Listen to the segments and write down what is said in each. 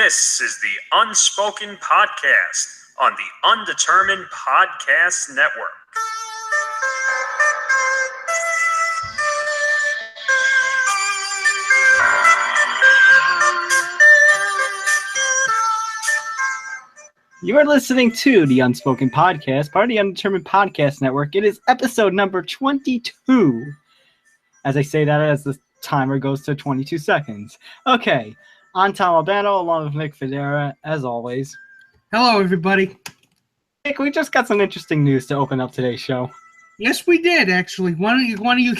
This is the Unspoken Podcast on the Undetermined Podcast Network. You are listening to the Unspoken Podcast, part of the Undetermined Podcast Network. It is episode number 22. As I say that, as the timer goes to 22 seconds. Okay, I'm Tom Albano, along with Nick Federa, as always. Hello, everybody. Nick, we just got some interesting news to open up today's show. Yes, we did, actually. Why don't you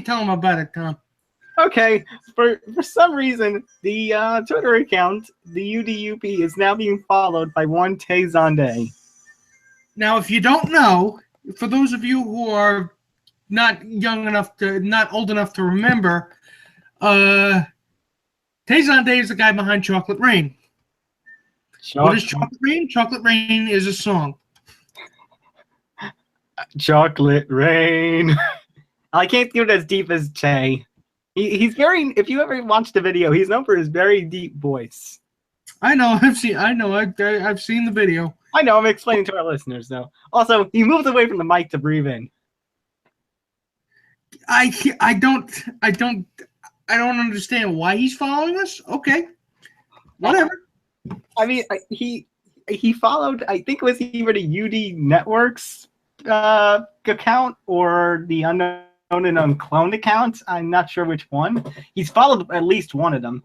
tell them about it, Tom? Okay, for some reason, the Twitter account, the UDUP, is now being followed by one Tay Zonday. Now, if you don't know, for those of you who are not old enough to remember, Tay Zonday is the guy behind Chocolate Rain. What is Chocolate Rain? Chocolate Rain is a song. Chocolate Rain. I can't do it as deep as Tay. He's very. If you ever watched the video, he's known for his very deep voice. I know. I've seen the video. I know. I'm explaining to our listeners though. Also, he moves away from the mic to breathe in. I don't understand why he's following us. Okay, whatever. I mean, he followed. I think it was either the UD Networks account or the Unknown and Uncloned account. I'm not sure which one. He's followed at least one of them.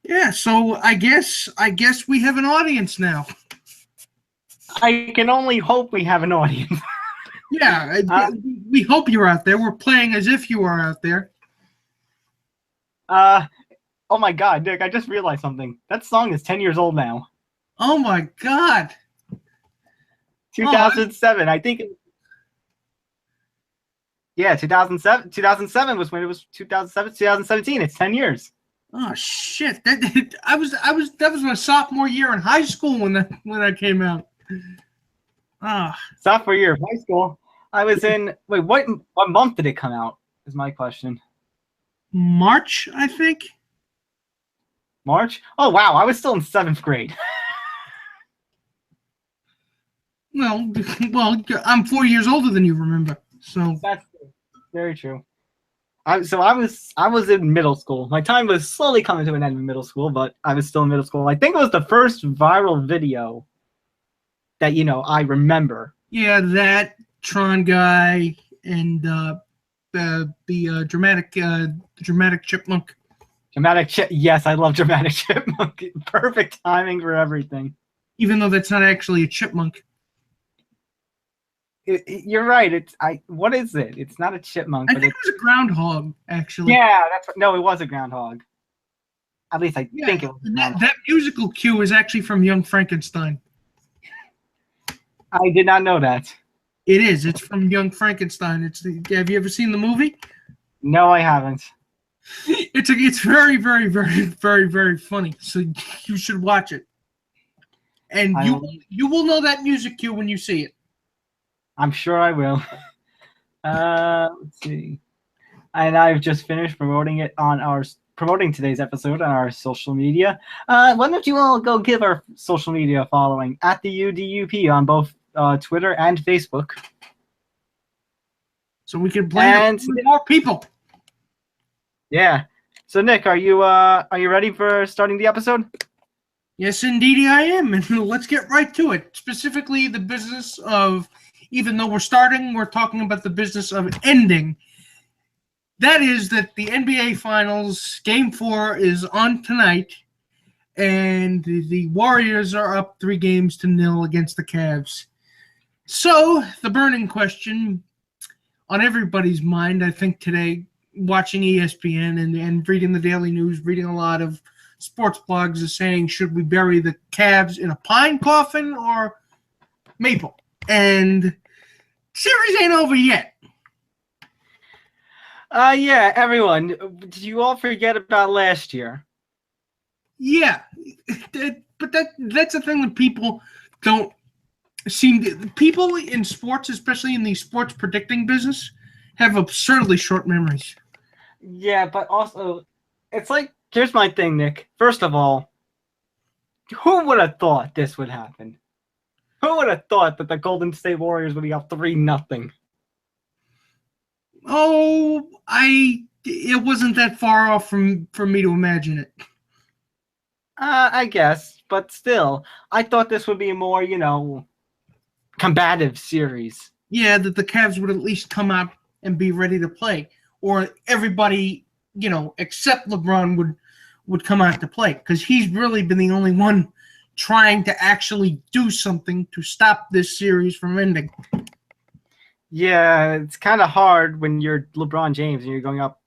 Yeah, so I guess we have an audience now. I can only hope we have an audience. Yeah, we hope you're out there. We're playing as if you are out there. Oh my God, Nick! I just realized something. That song is 10 years old now. Oh my God. 2007, I think. Yeah, 2007. 2007 was when it was 2007. 2017. It's 10 years. Oh shit! That was my sophomore year in high school when that came out. Sophomore year of high school. I was in. Wait, what month did it come out? Is my question. March, I think. March? Oh wow! I was still in 7th grade. Well, I'm 4 years older than you. Remember? So that's very true. I was in middle school. My time was slowly coming to an end in middle school, but I was still in middle school. I think it was the first viral video that I remember. Yeah, that Tron guy and the dramatic chipmunk. Yes, I love dramatic chipmunk. Perfect timing for everything. Even though that's not actually a chipmunk. You're right. What is it? It's not a chipmunk. I think it was a groundhog, actually. Yeah, it was a groundhog. At least I think it was. That musical cue is actually from Young Frankenstein. I did not know that. It is. It's from Young Frankenstein. Have you ever seen the movie? No, I haven't. It's very, very, very, very, very funny. So you should watch it. And you will know that music cue when you see it. I'm sure I will. Let's see. And I've just finished promoting today's episode on our social media. Why don't you all go give our social media following at the UDUP on both Twitter and Facebook. So we can play more people. Yeah. So Nick, are you ready for starting the episode? Yes, indeed I am. And let's get right to it. Specifically the business of, even though we're talking about the business of ending. That is that the NBA Finals Game 4 is on tonight, and the Warriors are up 3-0 against the Cavs. So the burning question on everybody's mind, I think today, watching ESPN and reading the daily news, reading a lot of sports blogs, is saying, should we bury the Cavs in a pine coffin or maple? And series ain't over yet. Yeah, everyone. Did you all forget about last year? Yeah, but that's the thing that people don't seem to. People in sports, especially in the sports predicting business, have absurdly short memories. Yeah, but also, it's like, here's my thing, Nick. First of all, Who would have thought this would happen? Who would have thought that the Golden State Warriors would be up 3-0? Oh, it wasn't that far off for me to imagine it. I guess, but still, I thought this would be a more, combative series. Yeah, that the Cavs would at least come out and be ready to play, or everybody, except LeBron would come out to play, because he's really been the only one trying to actually do something to stop this series from ending. Yeah, it's kind of hard when you're LeBron James and you're going up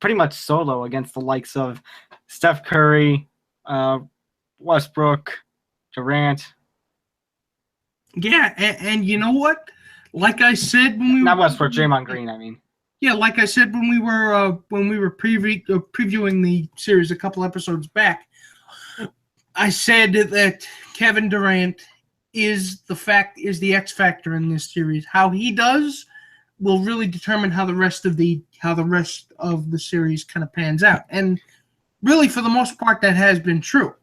pretty much solo against the likes of Steph Curry, Westbrook, Durant. Yeah, and you know what? Like I said when we not Westbrook, Draymond Green. I mean. Yeah, like I said when we were previewing the series a couple episodes back, I said that Kevin Durant is the X factor in this series. How he does will really determine how the rest of the series kind of pans out. And really, for the most part, that has been true.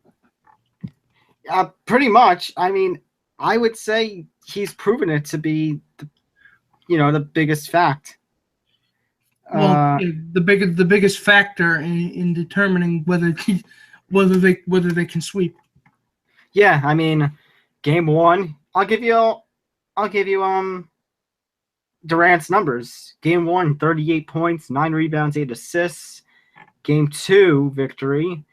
Pretty much. I mean, I would say he's proven it to be, the biggest fact. Well, the biggest factor in determining whether they can sweep. Yeah, I mean, game 1, I'll give you Durant's numbers. Game 1, 38 points, 9 rebounds, 8 assists. Game 2 victory,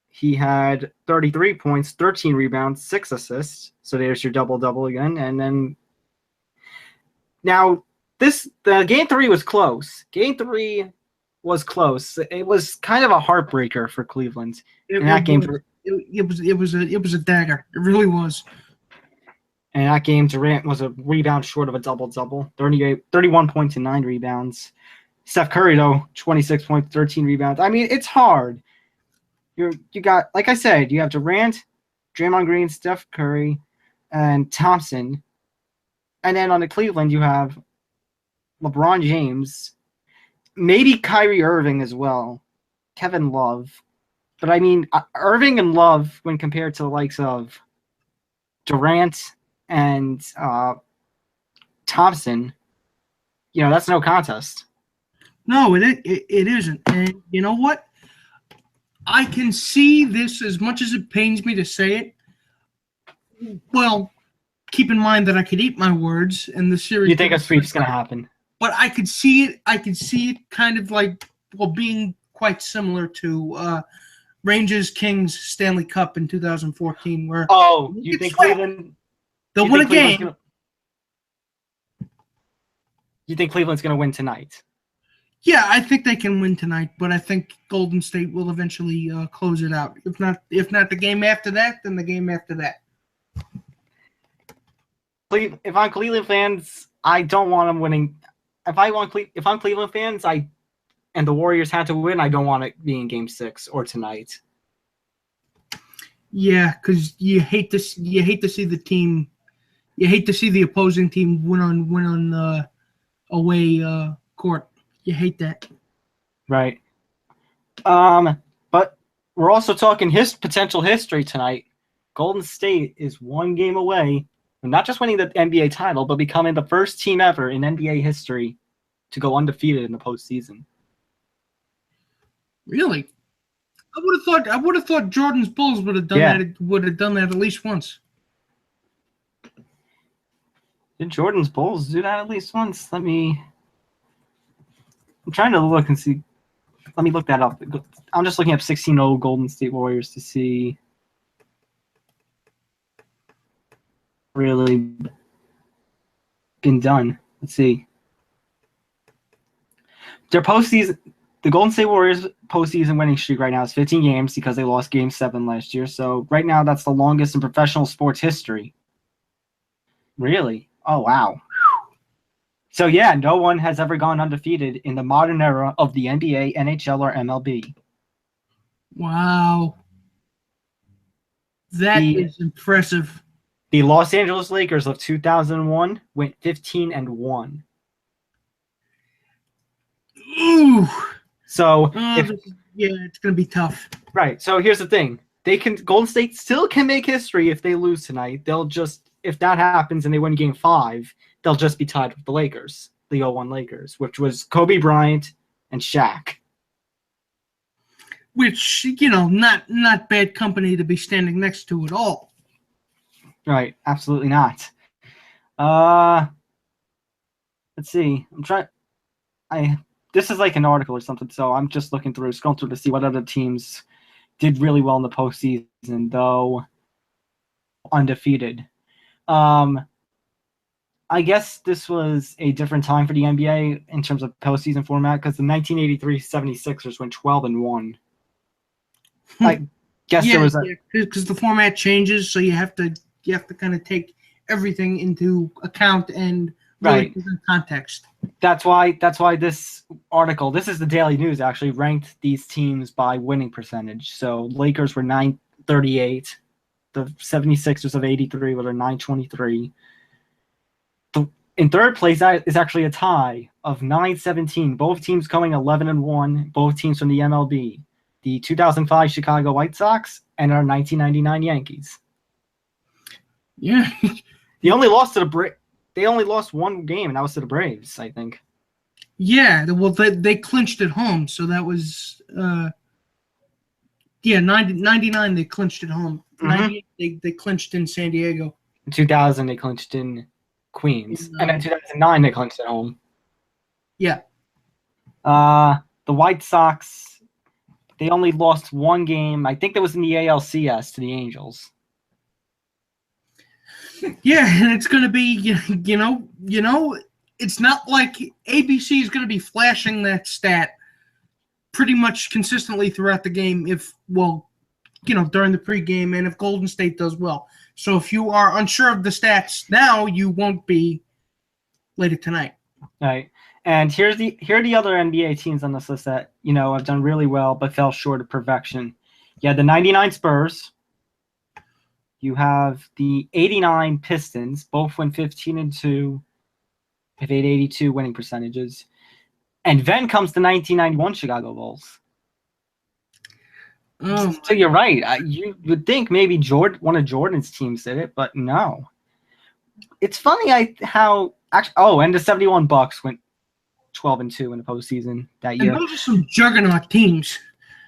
he had 33 points, 13 rebounds, 6 assists. So there's your double-double again. And then now the game 3 was close. Game 3 was close. It was kind of a heartbreaker for Cleveland. It was a dagger. It really was. And that game, Durant was a rebound short of a double-double. 31 points and 9 rebounds. Steph Curry, though, 26 points, 13 rebounds. I mean, it's hard. You got, like I said, you have Durant, Draymond Green, Steph Curry, and Thompson. And then on the Cleveland, you have LeBron James, maybe Kyrie Irving as well, Kevin Love. But I mean, Irving and Love, when compared to the likes of Durant and Thompson, that's no contest. No, it isn't. And you know what? I can see this, as much as it pains me to say it. Well, keep in mind that I could eat my words, and the series. You think a sweep's going to happen? But I could see it. I could see it kind of being quite similar to Rangers Kings Stanley Cup in 2014, where you think Cleveland? They'll win a game. You think Cleveland's going to win tonight? Yeah, I think they can win tonight, but I think Golden State will eventually close it out. If not the game after that, then the game after that. If I'm Cleveland fans, I don't want them winning. If I'm Cleveland fans, and the Warriors had to win, I don't want it being Game 6 or tonight. Yeah, because you hate to see the team. You hate to see the opposing team win on away court. You hate that. Right. But we're also talking potential history tonight. Golden State is 1 game away from not just winning the NBA title, but becoming the first team ever in NBA history to go undefeated in the postseason. Really? I would have thought Jordan's Bulls would have done that. Would have done that at least once. Did Jordan's Bulls do that at least once? I'm trying to look and see. Let me look that up. I'm just looking up 16-0 Golden State Warriors to see really been done. Let's see. Their postseason, the Golden State Warriors postseason winning streak right now is 15 games because they lost Game 7 last year. So right now, that's the longest in professional sports history. Really? Oh, wow. So, yeah, no one has ever gone undefeated in the modern era of the NBA, NHL, or MLB. Wow. That is impressive. The Los Angeles Lakers of 2001 went 15-1. Ooh. So, it's going to be tough. Right. So, here's the thing. Golden State still can make history if they lose tonight. If that happens and they win Game 5, they'll just be tied with the Lakers, the 0-1 Lakers, which was Kobe Bryant and Shaq. Which, not bad company to be standing next to at all. Right, absolutely not. Let's see. This is like an article or something, so I'm just scrolling through to see what other teams did really well in the postseason, though undefeated. I guess this was a different time for the NBA in terms of postseason format because the 1983 76ers went 12-1. I guess there was because the format changes, so you have to kind of take everything into account and really put in context. That's why this article, this is the Daily News, actually ranked these teams by winning percentage. So Lakers were 938, the 76ers of 83 were 923. In third place is actually a tie of 917. Both teams going 11-1. Both teams from the MLB. The 2005 Chicago White Sox and our 1999 Yankees. Yeah. They only lost one game, and that was to the Braves, I think. Yeah, well, they clinched at home, so that was 99 they clinched at home. Mm-hmm. 98 they clinched in San Diego. In 2000 they clinched in Queens, and in 2009 they clinched at home. Yeah. The White Sox, they only lost one game. I think that was in the ALCS to the Angels. Yeah, and it's going to be, it's not like ABC is going to be flashing that stat pretty much consistently throughout the game during the pregame and if Golden State does well. So if you are unsure of the stats now, you won't be later tonight. Right. And here are the other NBA teams on this list that, have done really well but fell short of perfection. You had the 99 Spurs. You have the 89 Pistons. Both went 15-2. Have 882 winning percentages. And then comes the 1991 Chicago Bulls. So you're right. You would think maybe one of Jordan's teams did it, but no. It's funny and the 71 Bucks went 12-2 in the postseason that year. And those are some juggernaut teams.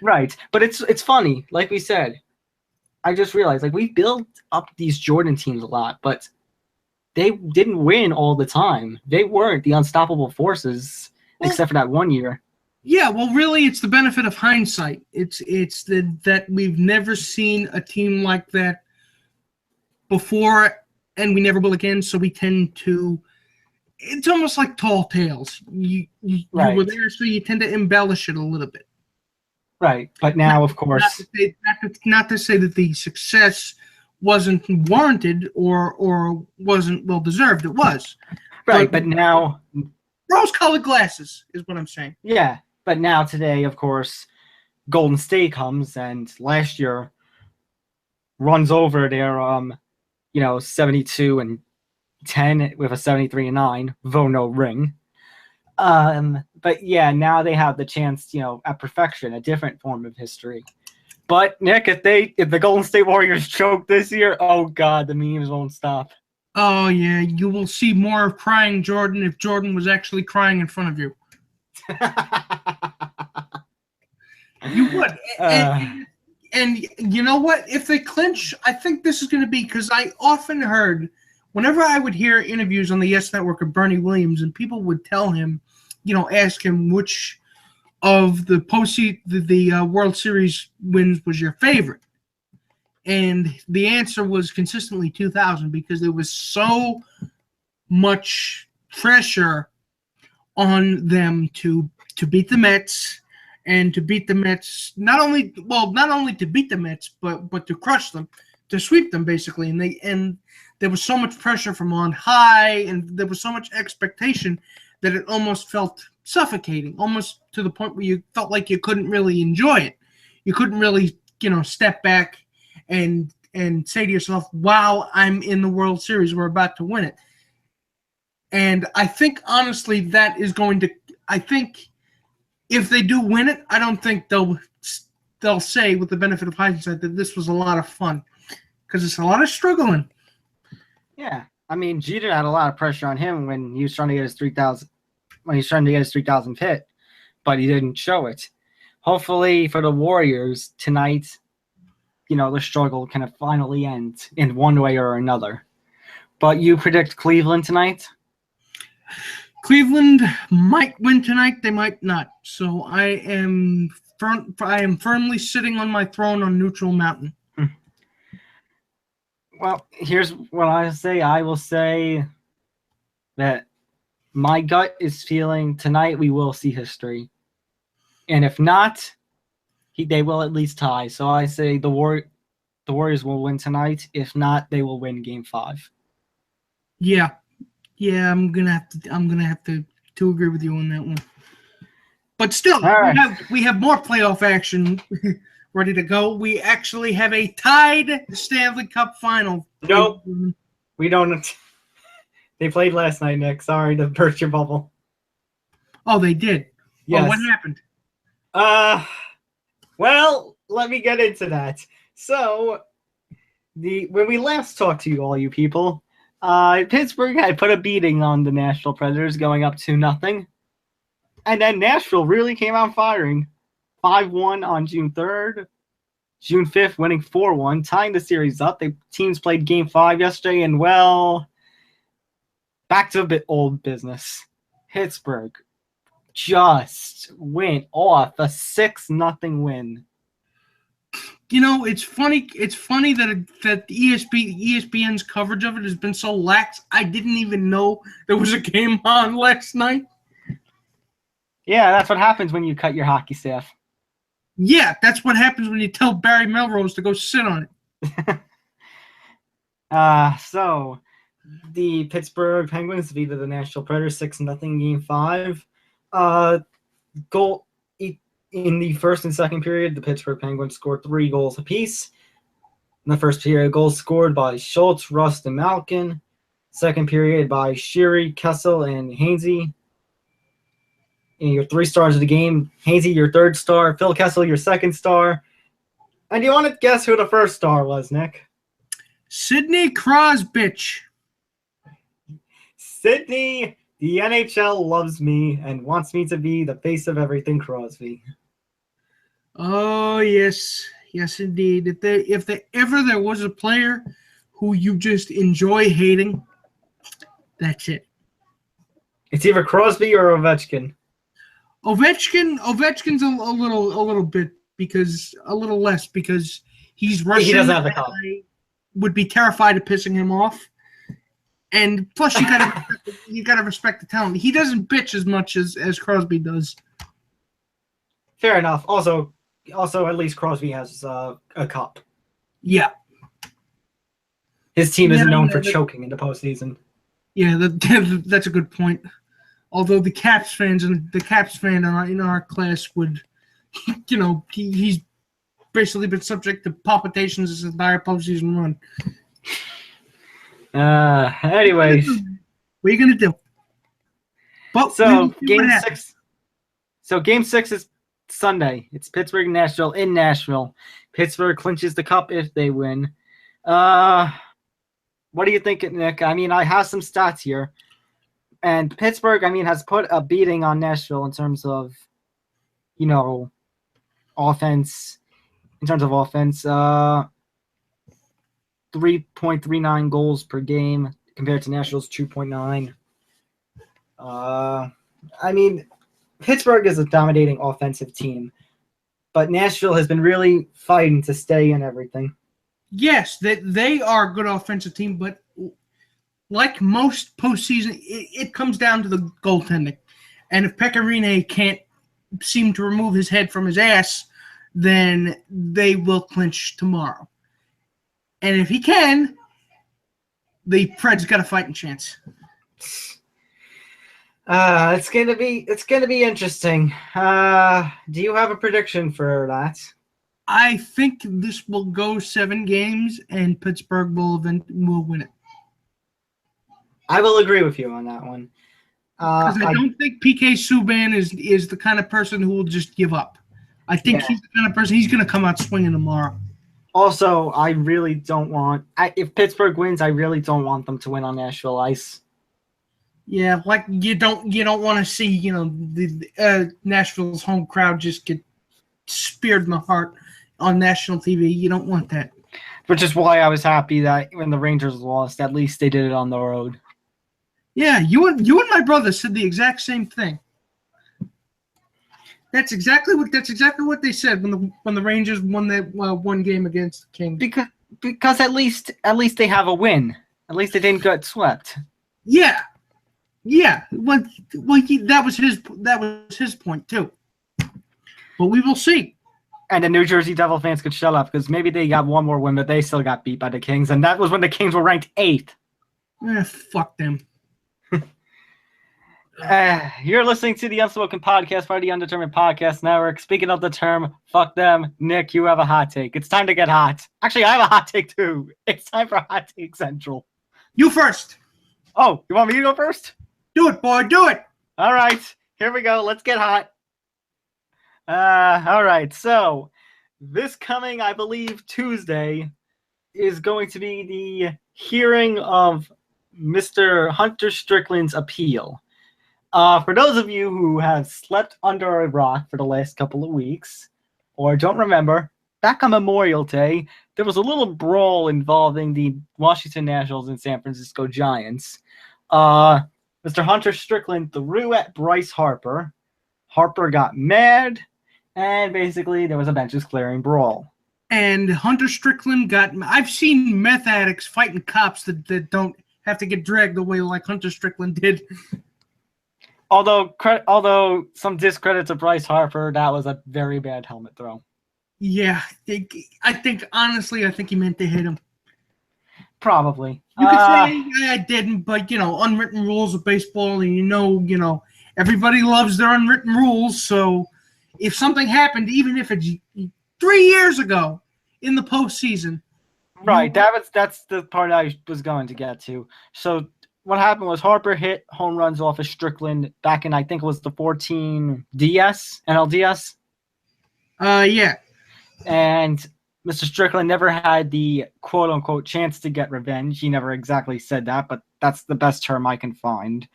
Right, but it's funny. Like we said, I just realized we built up these Jordan teams a lot, but they didn't win all the time. They weren't the unstoppable forces except for that one year. Yeah, well, really, it's the benefit of hindsight. It's that we've never seen a team like that before, and we never will again. So we tend to. It's almost like tall tales. You were there, so you tend to embellish it a little bit. Right, but now, of course, not to say that the success wasn't warranted or wasn't well deserved. It was. Right, but now rose-colored glasses is what I'm saying. Yeah. But now today, of course, Golden State comes and last year runs over their 72-10 with a 73-9, though no ring. But yeah, now they have the chance, at perfection, a different form of history. But Nick, if the Golden State Warriors choke this year, oh god, the memes won't stop. Oh yeah, you will see more of crying Jordan if Jordan was actually crying in front of you. You would. And you know what? If they clinch, I think this is going to be because I often heard, whenever I would hear interviews on the Yes Network of Bernie Williams, and people would tell him, ask him which of the the World Series wins was your favorite. And the answer was consistently 2000 because there was so much pressure on them to beat the Mets and to beat the Mets, not only to beat the Mets, but to crush them, to sweep them basically. And there was so much pressure from on high, and there was so much expectation that it almost felt suffocating, almost to the point where you felt like you couldn't really enjoy it. You couldn't really, step back and say to yourself, wow, I'm in the World Series. We're about to win it. And I think, honestly, that is going to – I think if they do win it, I don't think they'll they'll say, with the benefit of hindsight, that this was a lot of fun because it's a lot of struggling. Yeah, I mean, Jeter had a lot of pressure on him when he was trying to get his 3,000 hit, but he didn't show it. Hopefully for the Warriors tonight, the struggle kind of finally ends in one way or another. But you predict Cleveland tonight? Cleveland might win tonight. They might not. So I am firmly sitting on my throne on Neutral Mountain. Well, here's what I say. I will say that my gut is feeling tonight we will see history. And if not, they will at least tie. So I say the Warriors will win tonight. If not, they will win Game 5. Yeah, I'm gonna have to agree with you on that one. But still, right. we have more playoff action ready to go. We actually have a tied Stanley Cup final. Nope, we don't. They played last night, Nick. Sorry to burst your bubble. Oh, they did? Yes. Oh, what happened? Well, let me get into that. So, when we last talked to you, all you people, Pittsburgh had put a beating on the Nashville Predators, going up 2-0. And then Nashville really came out firing. 5-1 on June 3rd. June 5th, winning 4-1, tying the series up. The teams played Game 5 yesterday, and, well, back to a bit old business. Pittsburgh just went off a 6-0 win. It's funny. It's funny that ESPN's coverage of it has been so lax. I didn't even know there was a game on last night. Yeah, that's what happens when you cut your hockey staff. Yeah, that's what happens when you tell Barry Melrose to go sit on it. So the Pittsburgh Penguins defeated the Nashville Predators 6-0 Game 5. Goal in the first and second period, the Pittsburgh Penguins scored 3 goals apiece. In the first period, goals scored by Schultz, Rust, and Malkin. Second period by Sheary, Kessel, and Hainsey. And your 3 stars of the game: Hainsey, your 3rd star; Phil Kessel, your 2nd star. And do you want to guess who the 1st star was, Nick? Sidney Crosby. Sidney, the NHL loves me and wants me to be the face of everything Crosby. Oh, yes. Yes, indeed. If there was a player who you just enjoy hating, that's it. It's either Crosby or Ovechkin. Ovechkin's a little bit a little less because he's Russian. He doesn't have the cup. I would be terrified of pissing him off. And plus, you gotta respect the talent. He doesn't bitch as much as Crosby does. Fair enough. Also, at least Crosby has a cup. Yeah. His team isn't known for choking in the postseason. Yeah, that's a good point. Although the Caps fan in our class would, he's basically been subject to palpitations his entire postseason run. Anyways. What are you going to do? But Game 6. So Game 6 is Sunday. It's Pittsburgh and Nashville in Nashville. Pittsburgh clinches the cup if they win. What do you think, Nick? I mean, I have some stats here. And Pittsburgh, has put a beating on Nashville in terms of, offense. In terms of offense, 3.39 goals per game compared to Nashville's 2.9. Pittsburgh is a dominating offensive team, but Nashville has been really fighting to stay in everything. Yes, they are a good offensive team, but like most postseason, it comes down to the goaltending. And if Pekka Rinne can't seem to remove his head from his ass, then they will clinch tomorrow. And if he can, the Preds got a fighting chance. It's gonna be interesting. Do you have a prediction for that? I think this will go 7 games, and Pittsburgh will win it. I will agree with you on that one. Because I don't think PK Subban is the kind of person who will just give up. I think he's the kind of person, he's going to come out swinging tomorrow. Also, I really don't want, if Pittsburgh wins, I really don't want them to win on Nashville ice. Yeah, like you don't want to see, the Nashville's home crowd just get speared in the heart on national TV. You don't want that. Which is why I was happy that when the Rangers lost, at least they did it on the road. Yeah, you and my brother said the exact same thing. That's exactly what they said when the Rangers won that one game against the Kings. Because at least they have a win. At least they didn't get swept. Yeah. Well, that was his point too. But we will see. And the New Jersey Devil fans could shut up because maybe they got one more win, but they still got beat by the Kings, and that was when the Kings were ranked 8th. Fuck them. You're listening to the Unspoken Podcast by the Undetermined Podcast Network. Speaking of the term, fuck them, Nick, you have a hot take. It's time to get hot. Actually, I have a hot take too. It's time for Hot Take Central. You first. Oh, you want me to go first? Do it, boy. Do it. All right. Here we go. Let's get hot. All right. So this coming, I believe, Tuesday is going to be the hearing of Mr. Hunter Strickland's appeal. For those of you who have slept under a rock for the last couple of weeks, or don't remember, back on Memorial Day, there was a little brawl involving the Washington Nationals and San Francisco Giants. Mr. Hunter Strickland threw at Bryce Harper. Harper got mad, and basically there was a benches clearing brawl. And Hunter Strickland I've seen meth addicts fighting cops that don't have to get dragged away like Hunter Strickland did. Although some discredit to Bryce Harper, that was a very bad helmet throw. Yeah, I think he meant to hit him. Probably. You could say I didn't, but unwritten rules of baseball, and everybody loves their unwritten rules. So if something happened, even if it's 3 years ago in the postseason, right? That's the part I was going to get to. So what happened was Harper hit home runs off of Strickland back in, I think it was the 14 NLDS. Yeah. And Mr. Strickland never had the quote-unquote chance to get revenge. He never exactly said that, but that's the best term I can find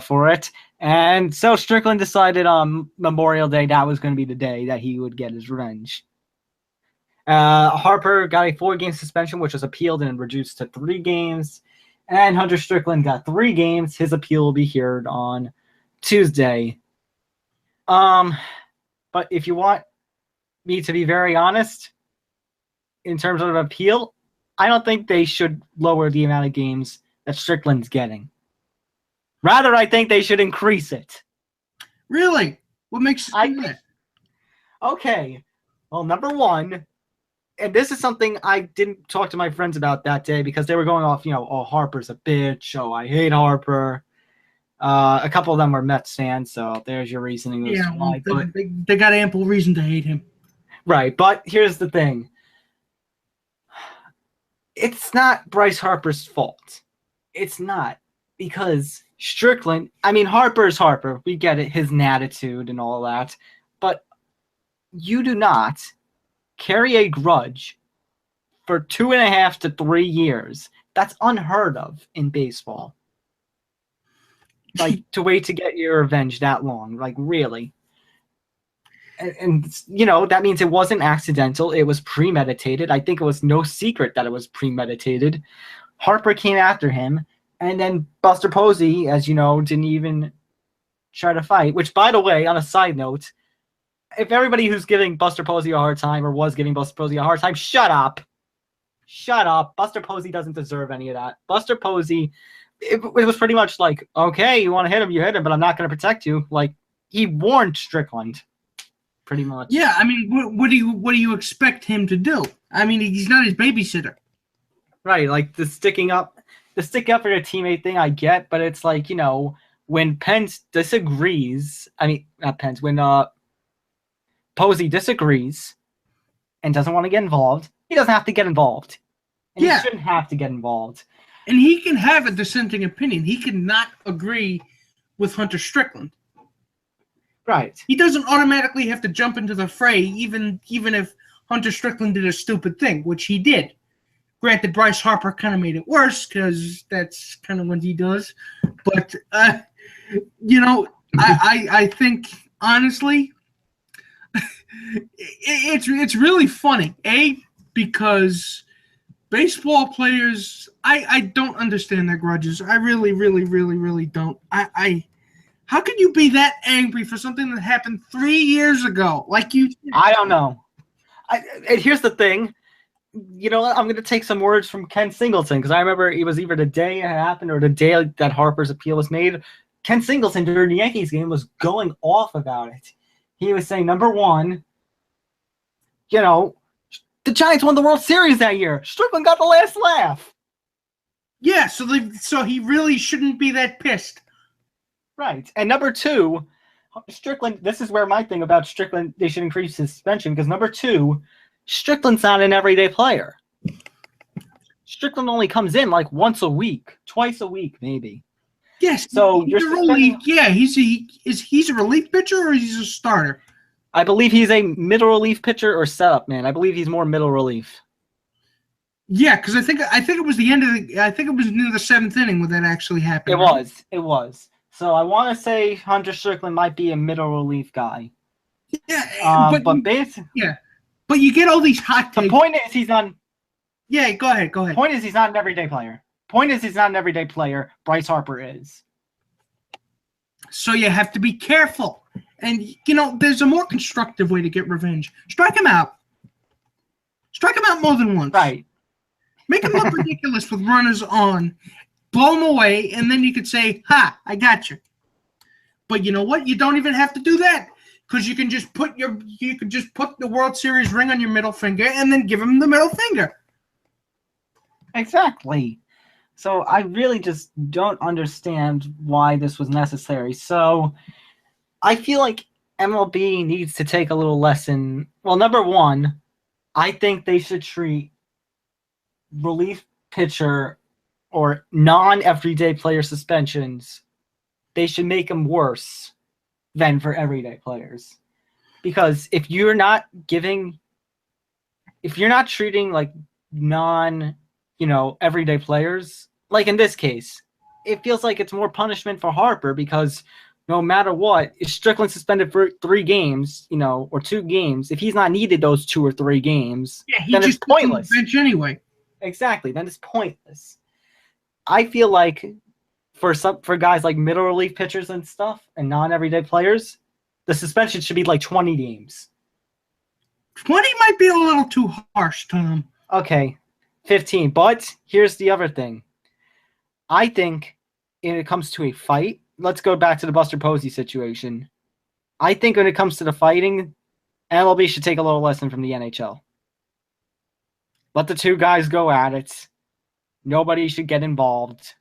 for it. And so Strickland decided on Memorial Day that was going to be the day that he would get his revenge. Harper got a 4-game suspension, which was appealed and reduced to 3 games. And Hunter Strickland got 3 games. His appeal will be heard on Tuesday. But if you want me to be very honest, in terms of appeal, I don't think they should lower the amount of games that Strickland's getting. Rather, I think they should increase it. Really? What makes you think that? Okay. Well, number one, and this is something I didn't talk to my friends about that day because they were going off, oh, Harper's a bitch. Oh, I hate Harper. A couple of them were Mets fans, so there's your reasoning. Yeah, well, they got ample reason to hate him. Right, but here's the thing. It's not Bryce Harper's fault. It's not, because Harper's Harper. We get it, his attitude and all that. But you do not carry a grudge for 2.5 to 3 years. That's unheard of in baseball. Like, to wait to get your revenge that long. Like, really. And that means it wasn't accidental. It was premeditated. I think it was no secret that it was premeditated. Harper came after him, and then Buster Posey, as you know, didn't even try to fight. Which, by the way, on a side note, if everybody who's giving Buster Posey a hard time or was giving Buster Posey a hard time, shut up. Shut up. Buster Posey doesn't deserve any of that. Buster Posey, it was pretty much like, okay, you want to hit him, you hit him, but I'm not going to protect you. Like, he warned Strickland. Pretty much. Yeah, what do you expect him to do? He's not his babysitter. Right, like the sticking up for your teammate thing I get, but it's like, when Pence disagrees, not Pence, when Posey disagrees and doesn't want to get involved, he doesn't have to get involved. And he shouldn't have to get involved. And he can have a dissenting opinion. He can not agree with Hunter Strickland. Right. He doesn't automatically have to jump into the fray, even if Hunter Strickland did a stupid thing, which he did. Granted, Bryce Harper kind of made it worse because that's kind of what he does. But, I think, honestly, it's really funny, because baseball players, I don't understand their grudges. I really, really, really, really don't. How can you be that angry for something that happened 3 years ago? I don't know. And here's the thing. You know what? I'm going to take some words from Ken Singleton, because I remember it was either the day it happened or the day that Harper's appeal was made. Ken Singleton, during the Yankees game, was going off about it. He was saying, number one, the Giants won the World Series that year. Strickland got the last laugh. Yeah, so he really shouldn't be that pissed. Right. And number two, Strickland, this is where my thing about Strickland, they should increase his suspension, because number two, Strickland's not an everyday player. Strickland only comes in like once a week, twice a week, maybe. Yes. So he's a relief pitcher or he's a starter? I believe he's a middle relief pitcher or setup man. I believe he's more middle relief. Yeah, because I think it was the end of it was near the seventh inning when that actually happened. It was. So I want to say Hunter Strickland might be a middle relief guy. Yeah, but you get all these hot takes. The point is he's not. Yeah, go ahead. Point is he's not an everyday player. Bryce Harper is. So you have to be careful. And, there's a more constructive way to get revenge. Strike him out. Strike him out more than once. Right. Make him look ridiculous with runners on. Blow him away, and then you could say, ha, I got you. But you know what? You don't even have to do that. Because you can just put the World Series ring on your middle finger and then give him the middle finger. Exactly. So I really just don't understand why this was necessary. So I feel like MLB needs to take a little lesson. Well, number one, I think they should treat relief pitcher or non-everyday player suspensions, they should make them worse than for everyday players. Because if you're not treating like everyday players, like in this case, it feels like it's more punishment for Harper, because no matter what, if Strickland suspended for 3 games, or 2 games, if he's not needed those 2 or 3 games, then it's pointless. Bench anyway. Exactly, then it's pointless. I feel like for guys like middle relief pitchers and stuff and non-everyday players, the suspension should be like 20 games. 20 might be a little too harsh, Tom. Okay, 15. But here's the other thing. I think when it comes to a fight, let's go back to the Buster Posey situation. I think when it comes to the fighting, MLB should take a little lesson from the NHL. Let the 2 guys go at it. Nobody should get involved.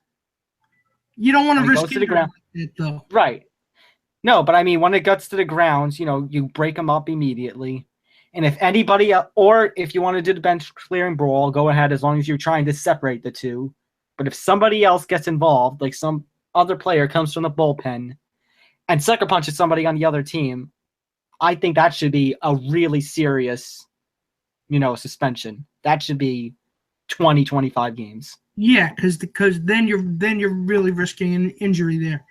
You don't want to risk it to the ground, though. Right. No, but I mean, when it gets to the grounds, you break them up immediately. And if anybody, or if you want to do the bench clearing brawl, go ahead, as long as you're trying to separate the 2. But if somebody else gets involved, like some other player comes from the bullpen and sucker punches somebody on the other team, I think that should be a really serious, suspension. That should be 20, 25 games. Yeah, because then you're really risking an injury there.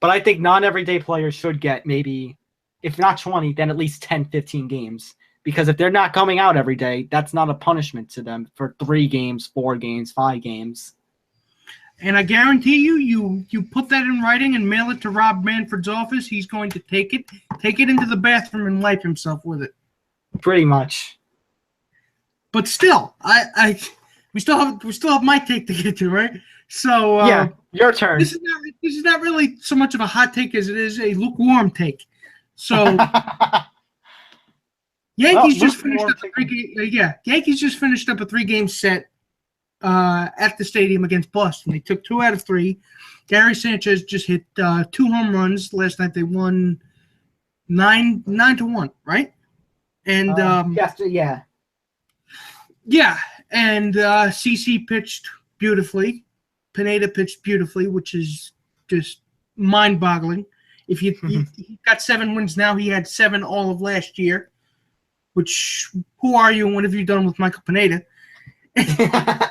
But I think non-everyday players should get maybe, if not 20, then at least 10, 15 games. Because if they're not coming out every day, that's not a punishment to them for 3 games, 4 games, 5 games. And I guarantee you put that in writing and mail it to Rob Manfred's office, he's going to take it into the bathroom and wipe himself with it. Pretty much. But still, we still have my take to get to, right? So yeah, your turn. This is not really so much of a hot take as it is a lukewarm take. So Yankees just finished up a 3-game set at the stadium against Boston. They took 2 out of 3. Gary Sanchez just hit 2 home runs last night. They won 9-1, right? And yeah, and CC pitched beautifully. Pineda pitched beautifully, which is just mind-boggling. If he got 7 wins now, he had 7 all of last year. Which, who are you and what have you done with Michael Pineda? and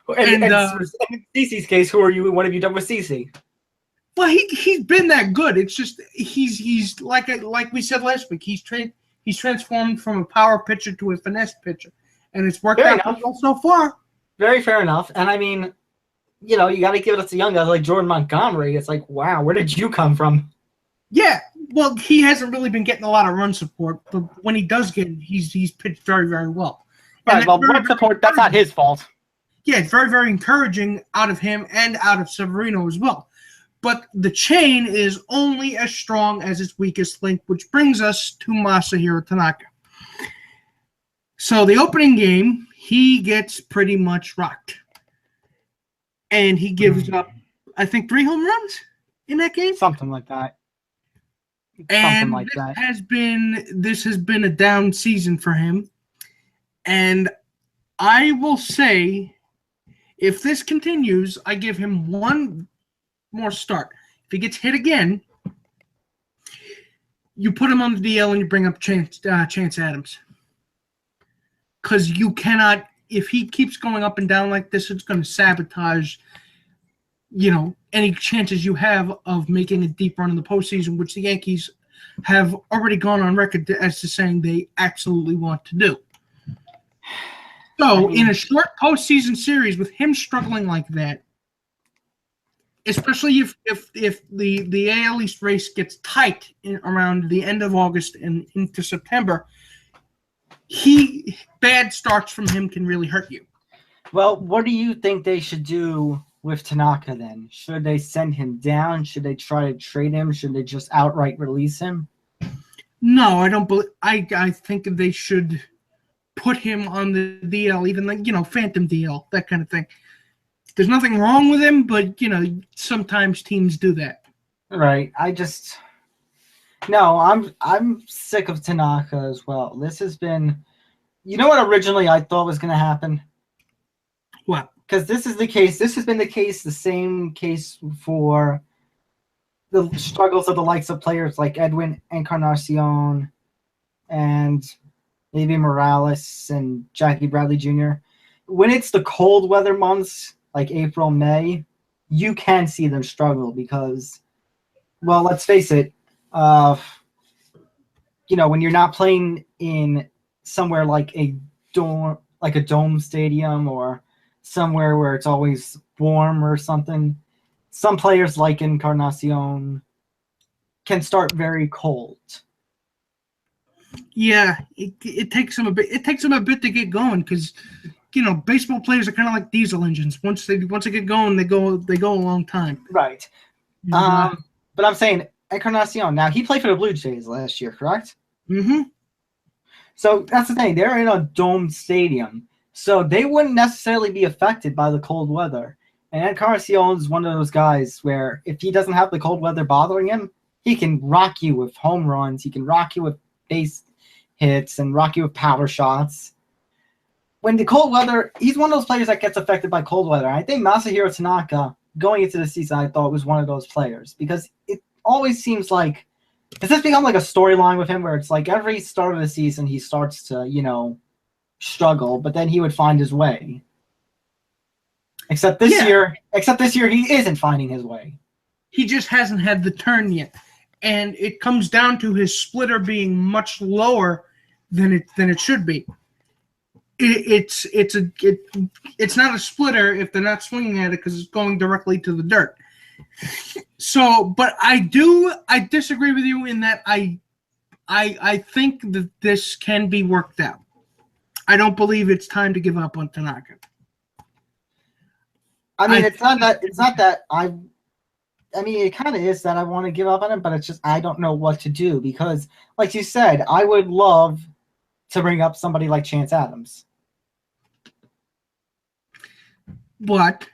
in CeCe's case, who are you and what have you done with CeCe? Well, he's been that good. It's just he's like we said last week. He's transformed from a power pitcher to a finesse pitcher, and it's worked out well so far. Very fair enough. And I mean, you got to give it to young guys like Jordan Montgomery. It's like, wow, where did you come from? Yeah, well, he hasn't really been getting a lot of run support, but when he does get it, he's pitched very, very well. Right, well, run support, that's not his fault. Yeah, it's very, very encouraging out of him and out of Severino as well. But the chain is only as strong as its weakest link, which brings us to Masahiro Tanaka. So the opening game, he gets pretty much rocked. And he gives up, I think, 3 home runs in that game? Something like that. And this has been a down season for him. And I will say, if this continues, I give him one more start. If he gets hit again, you put him on the DL and you bring up Chance Adams. Because you cannot, if he keeps going up and down like this, it's going to sabotage, any chances you have of making a deep run in the postseason, which the Yankees have already gone on record as to saying they absolutely want to do. So, in a short postseason series with him struggling like that, especially if the AL East race gets tight around the end of August and into September, bad starts from him can really hurt you. Well, what do you think they should do with Tanaka then? Should they send him down? Should they try to trade him? Should they just outright release him? No, I don't believe. I think they should put him on the DL, even phantom DL, that kind of thing. There's nothing wrong with him, but sometimes teams do that. Right. I'm sick of Tanaka as well. This has been, what originally I thought was going to happen? What? Because this is the case. This has been the same case for the struggles of the likes of players like Edwin Encarnacion and maybe Morales and Jackie Bradley Jr. When it's the cold weather months, like April, May, you can see them struggle because, well, let's face it, when you're not playing in somewhere like a dome stadium or somewhere where it's always warm or something, some players like Encarnacion can start very cold. Yeah, it takes them a bit. It takes them a bit to get going because, baseball players are kind of like diesel engines. Once they get going, they go a long time. Right. But I'm saying Encarnacion. Now he played for the Blue Jays last year, correct? Mm-hmm. So that's the thing. They're in a domed stadium, so they wouldn't necessarily be affected by the cold weather. And Encarnacion is one of those guys where if he doesn't have the cold weather bothering him, he can rock you with home runs. He can rock you with base hits and rock you with power shots. When the cold weather, he's one of those players that gets affected by cold weather. I think Masahiro Tanaka, going into the season, I thought was one of those players because it always seems like, has this become like a storyline with him where it's like every start of the season he starts to, struggle, but then he would find his way. Except this year he isn't finding his way. He just hasn't had the turn yet. And it comes down to his splitter being much lower than it should be. It's not a splitter if they're not swinging at it because it's going directly to the dirt. So, but I disagree with you in that I think that this can be worked out. I don't believe it's time to give up on Tanaka. It's not that it kind of is that I want to give up on him, but it's just I don't know what to do because, like you said, I would love to bring up somebody like Chance Adams. What?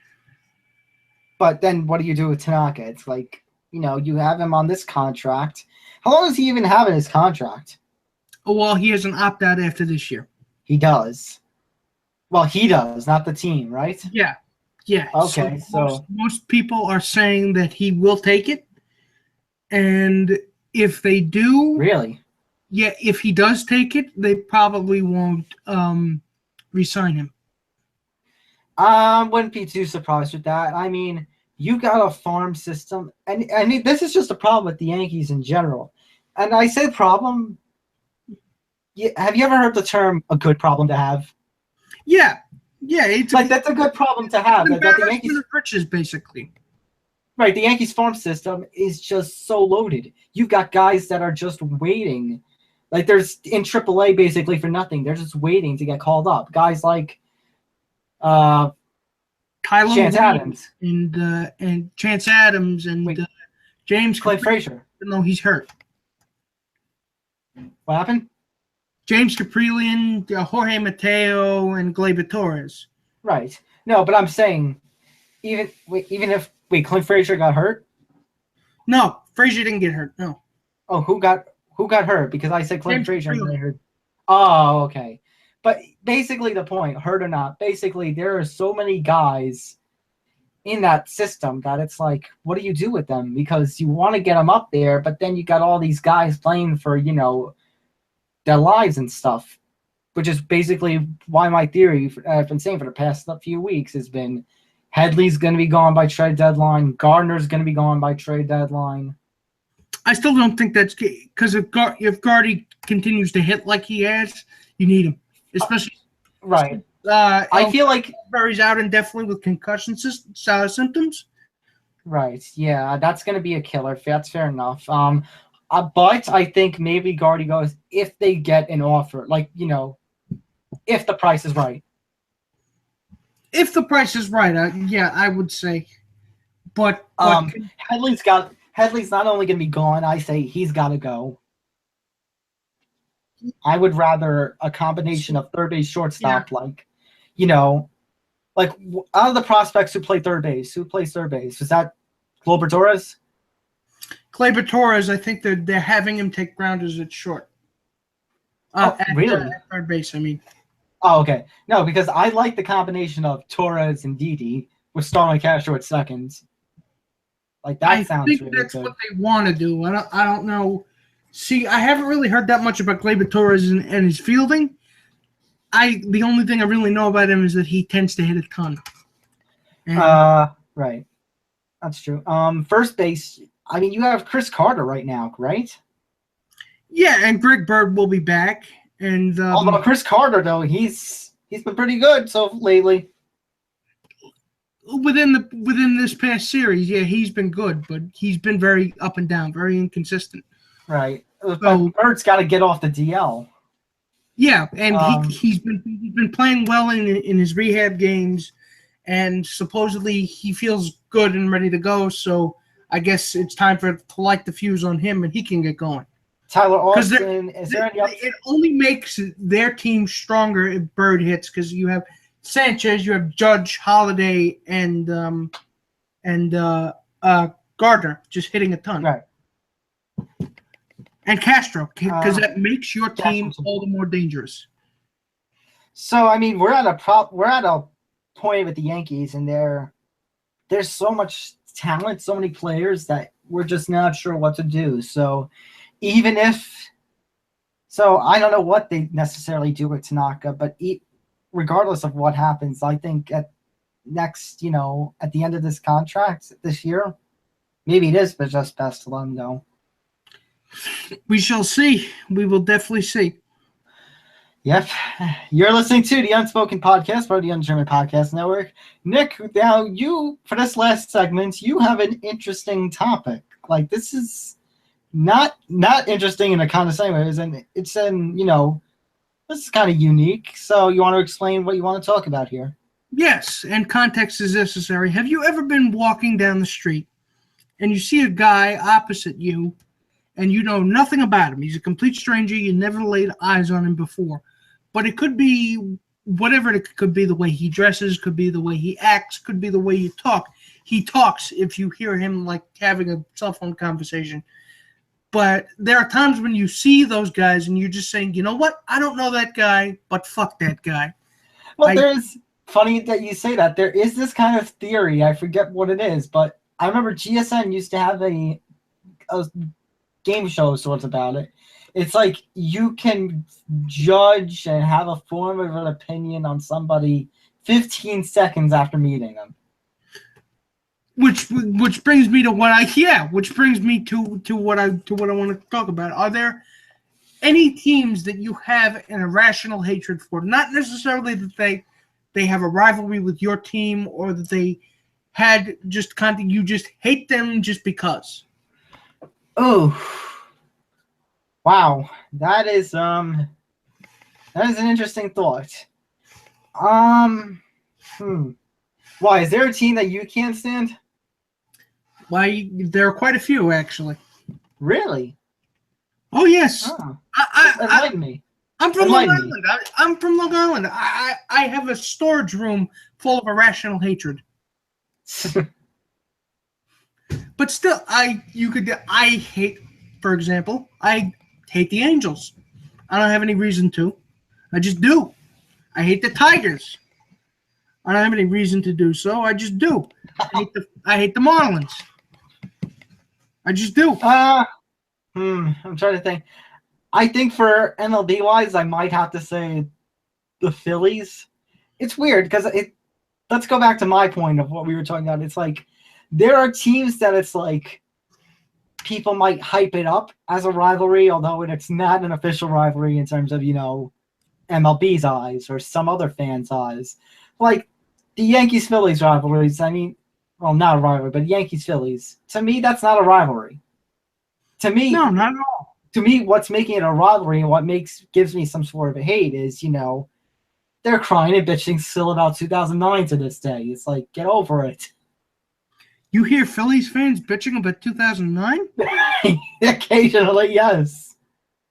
But then what do you do with Tanaka? It's like, you have him on this contract. How long does he even have in his contract? Oh, well, he has an opt-out after this year. He does. Well, he does, not the team, right? Yeah. Yeah. Okay, so most people are saying that he will take it. And if they do, Really? yeah, if he does take it, they probably won't re-sign him. Wouldn't be too surprised with that. I mean, you got a farm system, and I mean, this is just a problem with the Yankees in general. And I say problem. Have you ever heard the term "a good problem to have"? Yeah, it's Like that's a good problem to have. That the embarrassment Yankees, of riches, basically. right? The Yankees farm system is just so loaded. You've got guys that are just waiting, like there's in AAA basically for nothing. They're just waiting to get called up. Guys like, Kylo Chance Lee Adams and Chance Adams and James Clay Capri, Frazier. even though he's hurt. What happened? James Caprillion, Jorge Mateo, and Gleyber Torres. Right. No, but I'm saying, even if Clay Frazier got hurt. No, Frazier didn't get hurt. No. Oh, who got hurt? Because I said Clay James Frazier Caprillion. got hurt. Oh, okay. But basically, the point, hurt or not, basically there are so many guys in that system that it's like, what do you do with them? Because you want to get them up there, but then you got all these guys playing for their lives and stuff, which is basically why my theory I've been saying for the past few weeks has been Headley's going to be gone by trade deadline. Gardner's going to be gone by trade deadline. I still don't think that's because if Gardy continues to hit like he has, you need him, especially right. I feel like Barry's out indefinitely with concussion symptoms. Right. Yeah, that's going to be a killer. That's fair enough. But I think maybe Gardy goes if they get an offer, like if the price is right. If the price is right, yeah, I would say. But Headley's not only going to be gone. I say he's got to go. I would rather a combination of third base, shortstop, like out of the prospects who play third base, who plays third base? Is that Gleyber Torres? Gleyber Torres, I think they're having him take grounders at short. Really? At third base, I mean. Oh, okay. No, because I like the combination of Torres and Didi with Starlin Castro at seconds. Like that sounds really good. I think that's what they want to do. I don't know. See, I haven't really heard that much about Gleyber Torres and his fielding. The only thing I really know about him is that he tends to hit a ton. Right. That's true. First base, I mean, you have Chris Carter right now, right? Yeah, and Greg Bird will be back. And although Chris Carter, though, he's been pretty good so lately. Within this past series, yeah, he's been good, but he's been very up and down, very inconsistent. Right. So Bird's got to get off the DL. Yeah, and he's been playing well in his rehab games, and supposedly he feels good and ready to go. So I guess it's time to light the fuse on him, and he can get going. Tyler Austin, is there any? It only makes their team stronger if Bird hits because you have Sanchez, you have Judge, Holiday, and Gardner just hitting a ton. Right. And Castro, because that makes your team all the more dangerous. So I mean, we're at a point with the Yankees, and there's so much talent, so many players that we're just not sure what to do. So I don't know what they necessarily do with Tanaka, but regardless of what happens, I think at the end of this contract this year, maybe it is, but just best to let him go. We shall see. We will definitely see. Yep. You're listening to the Unspoken Podcast, part of the Undetermined Podcast Network. Nick, now for this last segment, you have an interesting topic. Like, this is not interesting in a condescending way, and it's this is kind of unique. So you want to explain what you want to talk about here? Yes, and context is necessary. Have you ever been walking down the street and you see a guy opposite you and you know nothing about him? He's a complete stranger. You never laid eyes on him before. But it could be whatever it could be, the way he dresses, could be the way he acts, could be the way you talk. He talks if you hear him like having a cell phone conversation. But there are times when you see those guys and you're just saying, you know what? I don't know that guy, but fuck that guy. Well, there's funny that you say that. There is this kind of theory. I forget what it is, but I remember GSN used to have a a game show sorts about it. It's like you can judge and have a form of an opinion on somebody 15 seconds after meeting them. Which brings me to what I what I want to talk about. Are there any teams that you have an irrational hatred for? Not necessarily that they have a rivalry with your team, or that they had just you just hate them just because. Oh, wow, that is an interesting thought. Why, is there a team that you can't stand? Why, there are quite a few, actually. Really? Oh, yes. Oh. Enlighten me. I'm from Long Island. I'm from Long Island. I have a storage room full of irrational hatred. But still, I hate, for example, I hate the Angels. I don't have any reason to. I just do. I hate the Tigers. I don't have any reason to do so. I just do. I hate the Marlins. I just do. I'm trying to think. I think for MLB wise, I might have to say the Phillies. It's weird because let's go back to my point of what we were talking about. It's like there are teams that it's like people might hype it up as a rivalry, although it's not an official rivalry in terms of, MLB's eyes or some other fans' eyes. Like the Yankees-Phillies rivalries, I mean, well, not a rivalry, but Yankees-Phillies. To me, that's not a rivalry. To me, no, not at all. To me, what's making it a rivalry and what gives me some sort of a hate is, they're crying and bitching still about 2009 to this day. It's like, get over it. You hear Phillies fans bitching about 2009? Occasionally, yes.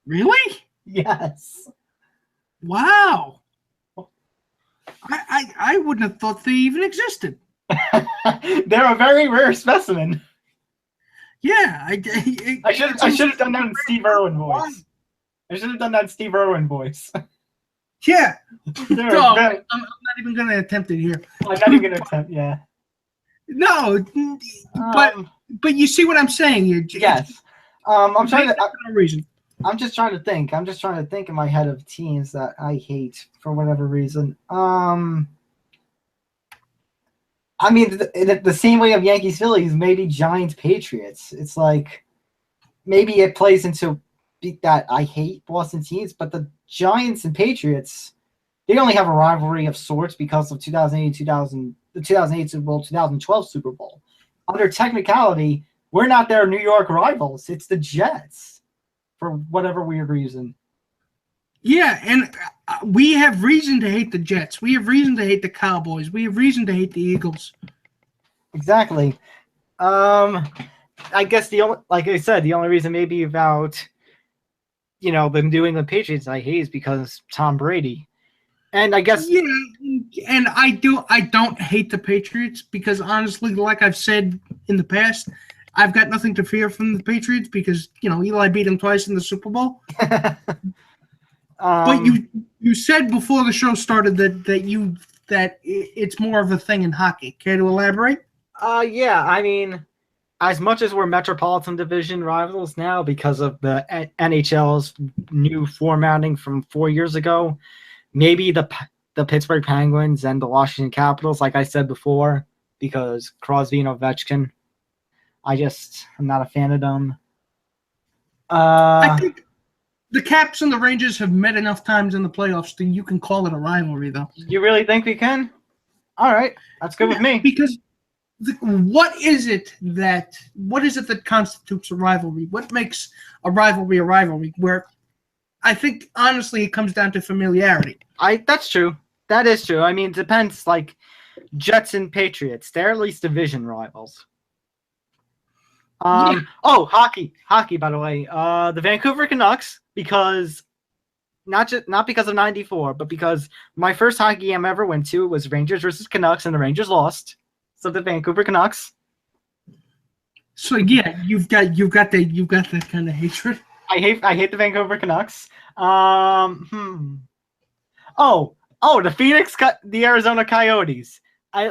Really? Yes. Wow. I wouldn't have thought they even existed. They're a very rare specimen. Yeah, I should have done that in Steve Irwin voice. Yeah. No, I'm not even going to attempt it here. I'm not even going to attempt. Yeah. No, but you see what I'm saying here. Yes. I'm trying to. No reason. I'm just trying to think. I'm just trying to think in my head of teams that I hate for whatever reason. I mean, the same way of Yankees, Phillies, maybe Giants, Patriots. It's like maybe it plays into that I hate Boston teams, but the Giants and Patriots, they only have a rivalry of sorts because of the 2008 Super Bowl, 2012 Super Bowl. Under technicality, we're not their New York rivals. It's the Jets for whatever weird reason. Yeah, and we have reason to hate the Jets. We have reason to hate the Cowboys. We have reason to hate the Eagles. Exactly. I guess the only reason maybe about the New England Patriots I hate is because Tom Brady. And I guess and I don't hate the Patriots because honestly, like I've said in the past, I've got nothing to fear from the Patriots because Eli beat them twice in the Super Bowl. But you said before the show started that it's more of a thing in hockey. Care to elaborate? Yeah. I mean, as much as we're Metropolitan Division rivals now because of the NHL's new formatting from 4 years ago, maybe the Pittsburgh Penguins and the Washington Capitals, like I said before, because Crosby and Ovechkin, I'm not a fan of them. I think the Caps and the Rangers have met enough times in the playoffs that you can call it a rivalry, though. You really think we can? All right, that's good with me. Because what is it that constitutes a rivalry? What makes a rivalry a rivalry? Where I think honestly it comes down to familiarity. That's true. That is true. I mean, it depends. Like Jets and Patriots, they're at least division rivals. Yeah. Oh, hockey. By the way, the Vancouver Canucks, because not because of '94, but because my first hockey game I ever went to was Rangers versus Canucks, and the Rangers lost. So the Vancouver Canucks. So yeah, you've got that kind of hatred. I hate the Vancouver Canucks. The Arizona Coyotes. I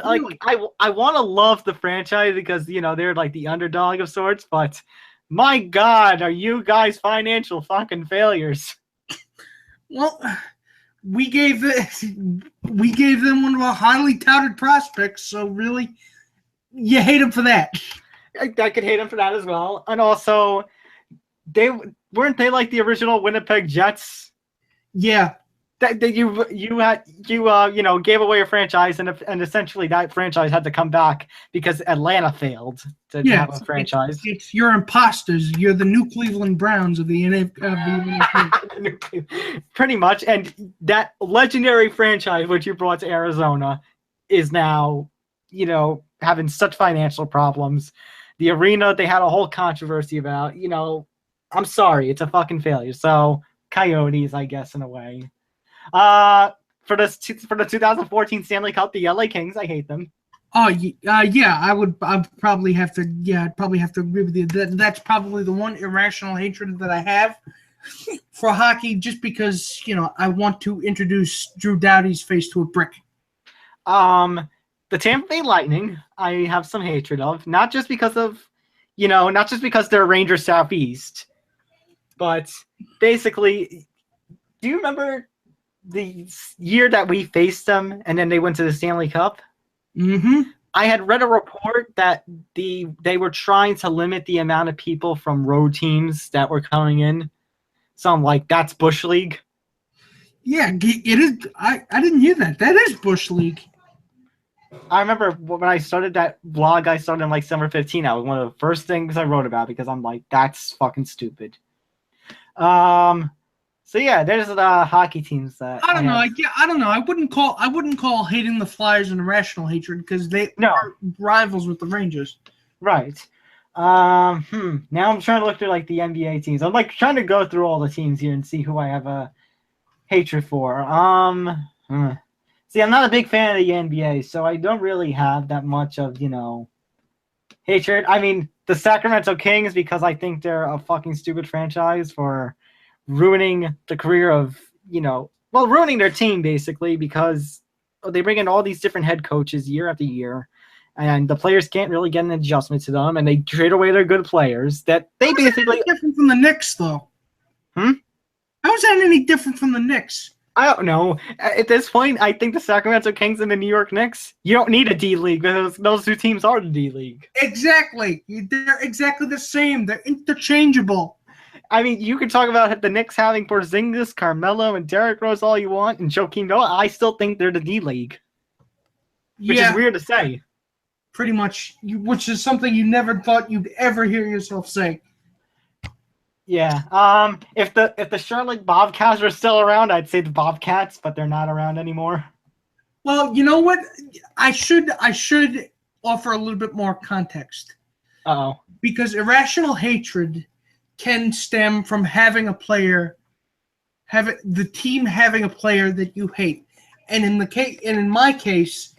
want to love the franchise because they're like the underdog of sorts, but My God, are you guys financial fucking failures? Well, we gave them one of our highly touted prospects, so really, you hate them for that. I could hate them for that as well. And also, weren't they like the original Winnipeg Jets? Yeah. That you gave away a franchise, and essentially that franchise had to come back because Atlanta failed to have a franchise. You're imposters. You're the new Cleveland Browns of the NFL. Pretty much. And that legendary franchise which you brought to Arizona is now, having such financial problems. The arena, they had a whole controversy about, I'm sorry, it's a fucking failure. So Coyotes, I guess, in a way. For the 2014 Stanley Cup, the LA Kings, I hate them. Oh, yeah, I'd probably have to agree with you. That's probably the one irrational hatred that I have for hockey, just because, I want to introduce Drew Doughty's face to a brick. The Tampa Bay Lightning, I have some hatred of, not just because they're Rangers Southeast, but basically, do you remember the year that we faced them and then they went to the Stanley Cup? Mm-hmm. I had read a report that they were trying to limit the amount of people from road teams that were coming in. So I'm like, that's Bush League. Yeah, it is. I didn't hear that. That is Bush League. I remember when I started that blog, I started in like summer 15. That was one of the first things I wrote about because I'm like, that's fucking stupid. So yeah, there's the hockey teams that I don't know. I don't know. I wouldn't call hating the Flyers an irrational hatred because they are rivals with the Rangers. Right. Now I'm trying to look through like the NBA teams. I'm like trying to go through all the teams here and see who I have a hatred for. See, I'm not a big fan of the NBA, so I don't really have that much of, hatred. I mean, the Sacramento Kings, because I think they're a fucking stupid franchise for ruining the career of, ruining their team, basically, because they bring in all these different head coaches year after year, and the players can't really get an adjustment to them, and they trade away their good players that they basically... different from the Knicks, though. How is that any different from the Knicks? I don't know. At this point, I think the Sacramento Kings and the New York Knicks, you don't need a D-League because those two teams are the D-League. Exactly. They're exactly the same. They're interchangeable. I mean, you can talk about the Knicks having Porzingis, Carmelo, and Derrick Rose all you want, and Joakim Noah. I still think they're the D-League. Which is weird to say. Pretty much, which is something you never thought you'd ever hear yourself say. Yeah. If the Charlotte Bobcats were still around, I'd say the Bobcats, but they're not around anymore. Well, you know what? I should offer a little bit more context. Uh-oh. Because irrational hatred can stem from having the team having a player that you hate. And in my case,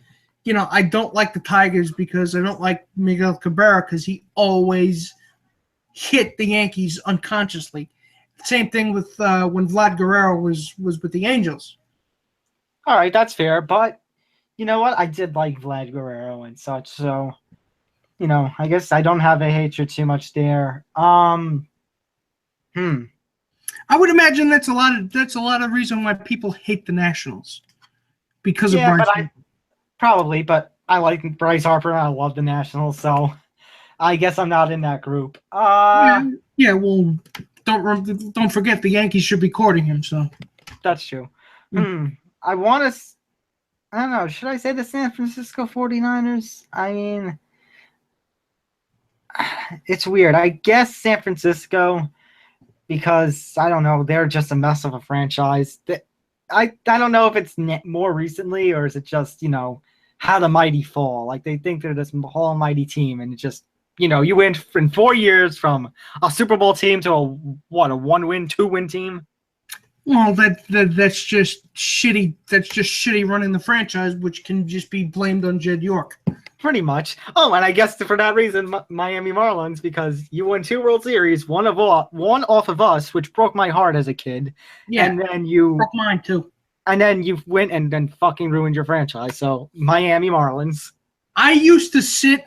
I don't like the Tigers because I don't like Miguel Cabrera because he always hit the Yankees unconsciously. Same thing with when Vlad Guerrero was with the Angels. All right, that's fair. But you know what? I did like Vlad Guerrero and such. So, I guess I don't have a hatred too much there. I would imagine that's a lot of reason why people hate the Nationals because of Bryce. But I like Bryce Harper and I love the Nationals, so I guess I'm not in that group. Well, don't forget the Yankees should be courting him. So that's true. I want to. I don't know. Should I say the San Francisco 49ers? I mean, it's weird. I guess San Francisco. Because, I don't know, they're just a mess of a franchise. I don't know if it's more recently or is it just, how the mighty fall. Like, they think they're this almighty team, and it just, you went in 4 years from a Super Bowl team to a 1-win, 2-win team. Well, that's just shitty. That's just shitty running the franchise, which can just be blamed on Jed York. Pretty much. Oh, and I guess for that reason, Miami Marlins, because you won 2 World Series, one off of us, which broke my heart as a kid. Yeah, and then you broke mine too. And then you went and then fucking ruined your franchise. So Miami Marlins. I used to sit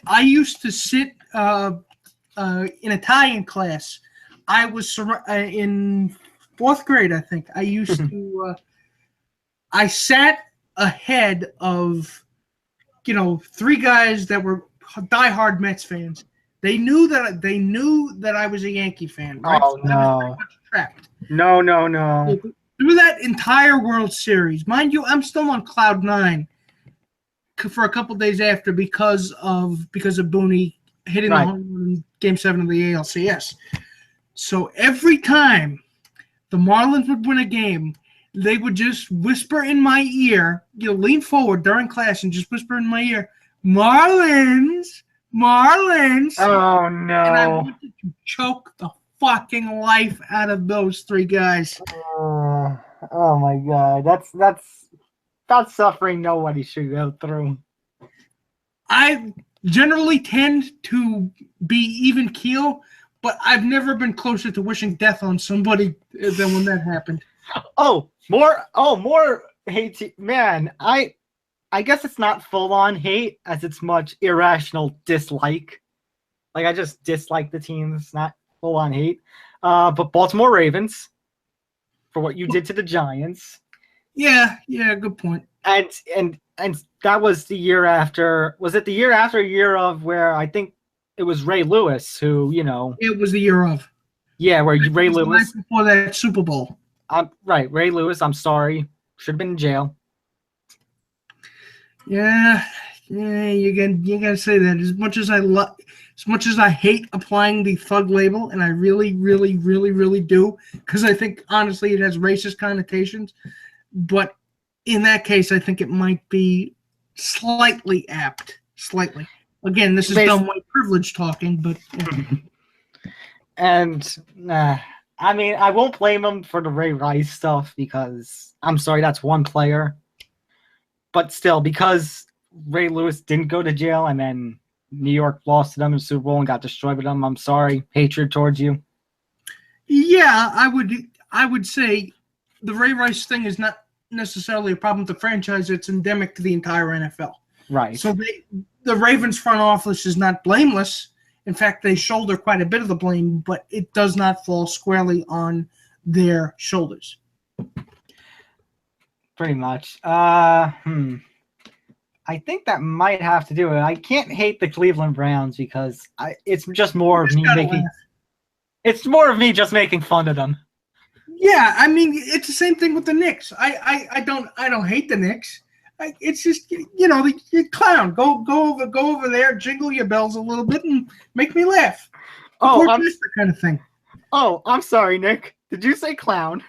in Italian class. I was in 4th grade, I think. I used to. I sat ahead of, 3 guys that were diehard Mets fans. They knew that I was a Yankee fan. Right? Oh, so I was pretty much trapped. No. Through that entire World Series, mind you, I'm still on cloud 9 for a couple days after because of Booney hitting the home run in Game 7 of the ALCS. So every time the Marlins would win a game, they would just whisper in my ear, lean forward during class and just whisper in my ear, Marlins. Oh, no. And I wanted to choke the fucking life out of those 3 guys. Oh my God. That's suffering nobody should go through. I generally tend to be even keel, but I've never been closer to wishing death on somebody than when that happened. More hate. Man, I guess it's not full-on hate as it's much irrational dislike. Like, I just dislike the team. It's not full-on hate. But Baltimore Ravens, for what you did to the Giants. Yeah, good point. And that was the year after. Was it the year after a year of where I think it was Ray Lewis who, It was the year of. Yeah, where Ray Lewis. Right before that Super Bowl. Right, Ray Lewis, I'm sorry. Should have been in jail. Yeah, you gotta say that. As much as I hate applying the thug label, and I really, really, really, really do, because I think honestly it has racist connotations. But in that case, I think it might be slightly apt. Slightly. Again, this is dumb white privilege talking, but. And I mean, I won't blame him for the Ray Rice stuff because I'm sorry, that's one player. But still, because Ray Lewis didn't go to jail and then New York lost to them in the Super Bowl and got destroyed with them, I'm sorry. Hatred towards you. Yeah, I would say the Ray Rice thing is not necessarily a problem with the franchise. It's endemic to the entire NFL. Right. So the Ravens front office is not blameless. In fact, they shoulder quite a bit of the blame, but it does not fall squarely on their shoulders. Pretty much. I think that might have to do it. I can't hate the Cleveland Browns because it's just more of me making. It's more of me just making fun of them. Yeah, I mean, it's the same thing with the Knicks. I don't hate the Knicks. It's just the clown. Go over there, jingle your bells a little bit, and make me laugh. That kind of thing. Oh, I'm sorry, Nick. Did you say clown?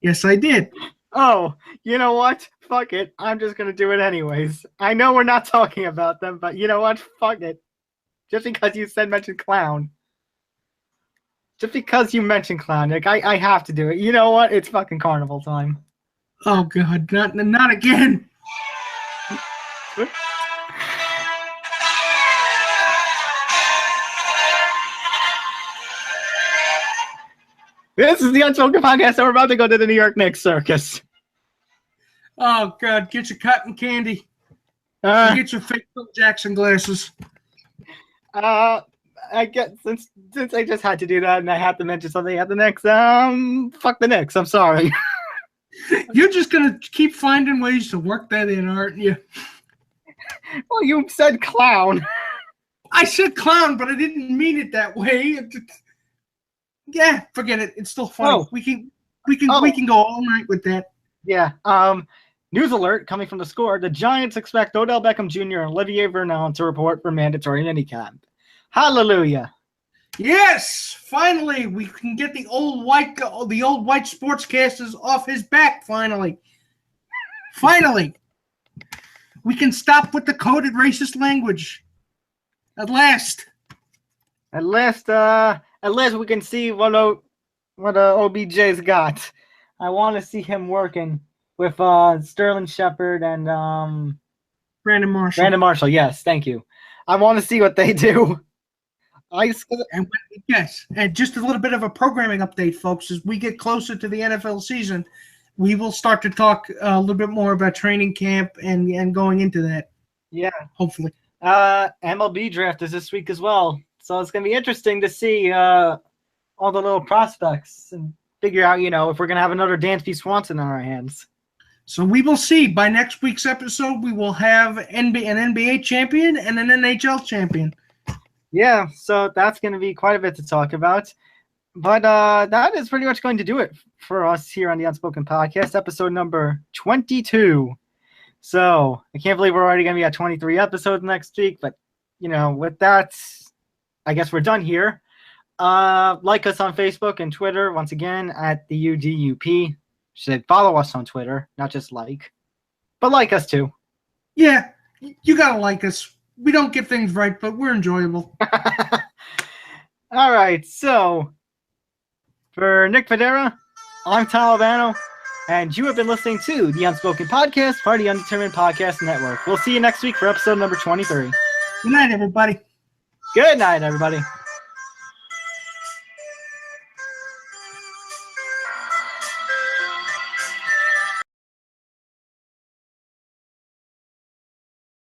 Yes, I did. Oh, you know what? Fuck it. I'm just gonna do it anyways. I know we're not talking about them, but you know what? Fuck it. Just because you mentioned clown. Just because you mentioned clown, Nick, I have to do it. You know what? It's fucking carnival time. Oh God, not again. This is the Unspoken Podcast, and we're about to go to the New York Knicks circus. Oh God, get your cotton candy. Get your fake Phil Jackson glasses. I guess since I just had to do that, and I had to mention something at the Knicks. Fuck the Knicks. I'm sorry. You're just gonna keep finding ways to work that in, aren't you? Well, you said clown. I said clown, but I didn't mean it that way. Yeah, forget it. It's still funny. Oh. We can go all night with that. Yeah. News alert coming from the Score. The Giants expect Odell Beckham Jr. and Olivier Vernon to report for mandatory minicamp. Hallelujah. Yes, finally we can get the old white sportscasters off his back. Finally, we can stop with the coded racist language. At last, we can see what OBJ's got. I want to see him working with Sterling Shepard and Brandon Marshall. Brandon Marshall, yes, thank you. I want to see what they do. Yes, and just a little bit of a programming update, folks. As we get closer to the NFL season, we will start to talk a little bit more about training camp and going into that. Yeah, hopefully. MLB draft is this week as well. So it's going to be interesting to see all the little prospects and figure out, if we're going to have another Dansby Swanson on our hands. So we will see. By next week's episode, we will have an NBA champion and an NHL champion. Yeah, so that's going to be quite a bit to talk about. But that is pretty much going to do it for us here on the Unspoken Podcast, episode number 22. So I can't believe we're already going to be at 23 episodes next week. But, with that, I guess we're done here. Like us on Facebook and Twitter, once again, at the UDUP. Should follow us on Twitter, not just like. But like us too. Yeah, you got to like us. We don't get things right, but we're enjoyable. All right, so for Nick Federa, I'm Tom Albano, and you have been listening to the Unspoken Podcast, part of the Undetermined Podcast Network. We'll see you next week for episode number 23. Good night, everybody. Good night, everybody.